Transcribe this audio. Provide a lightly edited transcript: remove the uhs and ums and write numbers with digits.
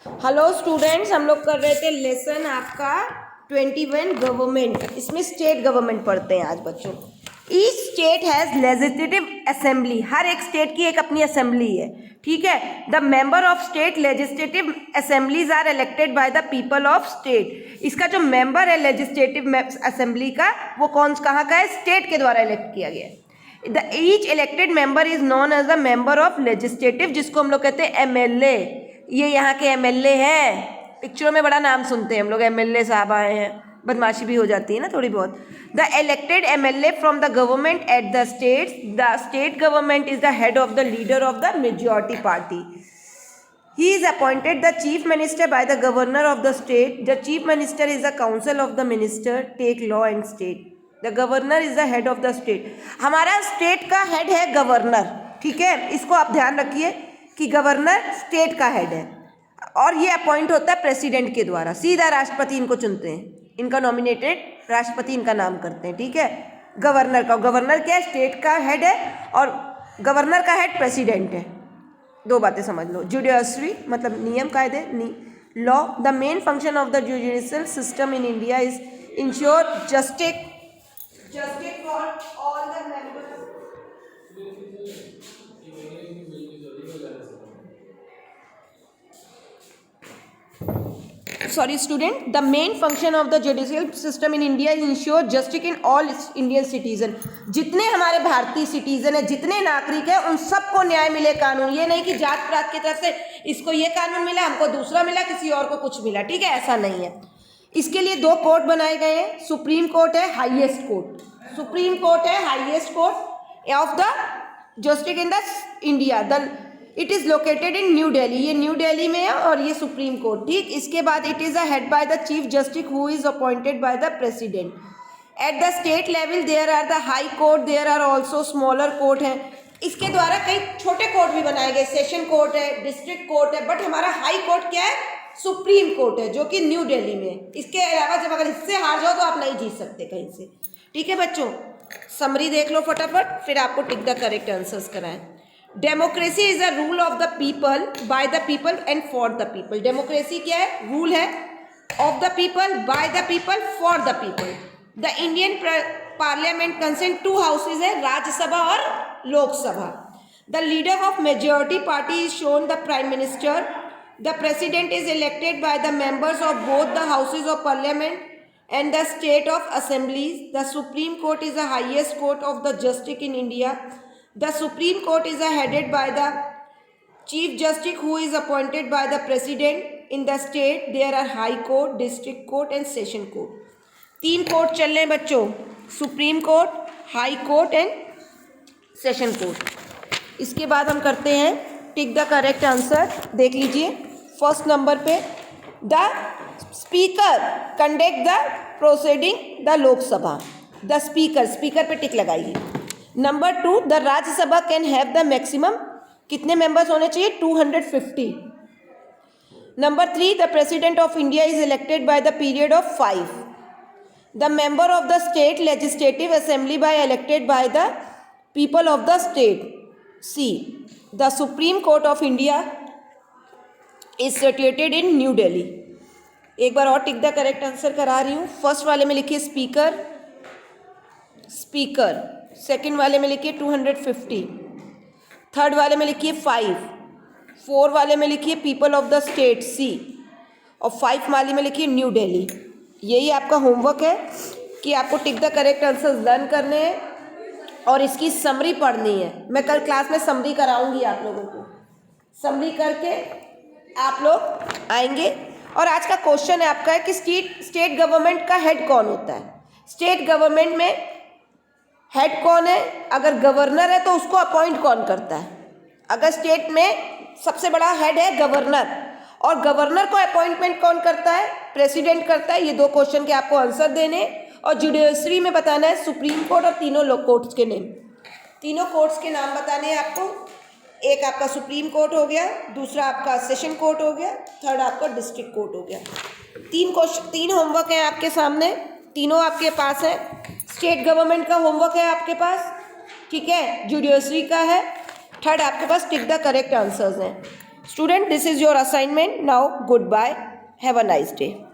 Hello students, हम लोग कर रहे थे लेसन आपका 21 गवर्नमेंट। इसमें स्टेट गवर्नमेंट पढ़ते हैं आज बच्चों। Each state has legislative assembly. हर एक स्टेट की एक अपनी असेंबली है, ठीक है। The member of state legislative assemblies are elected by the people of state. इसका जो मेंबर है लेजिस्लेटिव असेंबली का, वो कहाँ का है? स्टेट के द्वारा इलेक्ट किया गया है। The each elected member is known as the member of legislative, जिसको हम लोग कहते हैं एमएलए। ये यहाँ के एमएलए हैं। पिक्चरों में बड़ा नाम सुनते हैं हम लोग, एमएलए साहब आए हैं, बदमाशी भी हो जाती है ना थोड़ी बहुत। The elected MLA from the government at the state government is the head of the leader of the majority party. He is appointed the chief minister by the governor of the state. The chief minister is the council of the minister, take law and state. The governor is the head of the state. हमारा state का head है governor, ठीक है। इसको आप ध्यान रखिए कि गवर्नर स्टेट का हेड है और ये अपॉइंट होता है प्रेसिडेंट के द्वारा। सीधा राष्ट्रपति इनको चुनते हैं, इनका नॉमिनेटेड राष्ट्रपति इनका नाम करते हैं, ठीक है। गवर्नर क्या है? स्टेट का हेड है और गवर्नर का हेड प्रेसिडेंट है। दो बातें समझ लो। जुडिशरी मतलब नियम कायदे, law. The main function of the judicial system in India is ensure justice for all the members. Sorry student, the main function of the judicial system in India is ensure justice in all Indian citizen। जितने हमारे भारतीय citizen है, जितने नागरिक हैं, उन सबको न्याय मिले, कानून। ये नहीं कि जात पात की तरफ से इसको ये कानून मिला, हमको दूसरा मिला, किसी और को कुछ मिला, ठीक है, ऐसा नहीं है। इसके लिए दो कोर्ट बनाए गए हैं। सुप्रीम कोर्ट है, हाईएस्ट कोर्ट। सुप्रीम कोर्ट है highest court of the justice in the India. It is located in new Delhi. ये न्यू दिल्ली में है और ये सुप्रीम कोर्ट, ठीक। इसके बाद it is a head by the chief justice who is appointed by the president. At the state level there are the high court, there are also smaller court हैं। इसके द्वारा कई छोटे कोर्ट भी बनाए गए, सेशन कोर्ट है, district court है, बट हमारा हाई कोर्ट क्या है? सुप्रीम कोर्ट है, जो कि न्यू दिल्ली में है। इसके अलावा जब अगर इससे हार जाओ तो आप नहीं जीत सकते कहीं से, ठीक है बच्चों। समरी देख लो फटाफट, फिर आपको टिक द करेक्ट आंसर्स कराएं। Democracy is a rule of the people, bye the people and for the people. Democracy क्या है? रूल है of the people, bye the people, for the people. The Indian parliament consent to houses है, राज्यसभा और Lok Sabha. The leader of majority party is shown the prime minister. The president is elected by the members of both the houses of parliament and the state of assemblies. The Supreme Court is the highest court of the justice in India. The Supreme Court is headed by the Chief Justice who is appointed by the President. In the state there are High Court, District Court and Session Court. तीन court चल रहे हैं बच्चों, supreme court, high court and session court. इसके बाद हम करते हैं टिक द करेक्ट आंसर। देख लीजिए फर्स्ट नंबर पे, the speaker conduct the proceeding the Lok Sabha. The speaker पे टिक लगाइए। Number 2, the Rajya Sabha can have the maximum कितने मेंबर्स होने चाहिए? 250। Number 3, the president of India is elected by the period of 5। The member of the state legislative assembly by elected by the people of the state. C, the supreme court of India is situated in new Delhi. एक बार और tick the correct answer करा रही हूँ। First वाले में लिखिए speaker, second वाले में लिखिए 250, थर्ड वाले में लिखिए 5, 4 वाले में लिखिए पीपल ऑफ द स्टेट सी, और 5 वाले में लिखिए न्यू दिल्ली। यही आपका होमवर्क है कि आपको tick the correct answer learn करने हैं और इसकी समरी पढ़नी है। मैं कल क्लास में समरी कराऊंगी आप लोगों को। समरी करके आप लोग आएंगे। और आज का क्वेश्चन है आपका है कि स्टेट गवर्नमेंट का हेड कौन होता है? स्टेट गवर्नमेंट में हेड कौन है? अगर गवर्नर है तो उसको अपॉइंट कौन करता है? अगर स्टेट में सबसे बड़ा हेड है गवर्नर, और गवर्नर को अपॉइंटमेंट कौन करता है? प्रेसिडेंट करता है। ये दो क्वेश्चन के आपको आंसर देने, और जुडिशरी में बताना है सुप्रीम कोर्ट और तीनों कोर्ट्स के नेम, तीनों कोर्ट्स के नाम बताने हैं आपको। एक आपका सुप्रीम कोर्ट हो गया, दूसरा आपका सेशन कोर्ट हो गया, थर्ड आपका डिस्ट्रिक्ट कोर्ट हो गया। तीन होमवर्क है आपके सामने, तीनों आपके पास है। स्टेट गवर्नमेंट का होमवर्क है आपके पास, ठीक है, जुडिशरी का है, थर्ड आपके पास टिक द करेक्ट आंसर्स हैं। Student, this is your assignment. Now, goodbye. Have a nice day.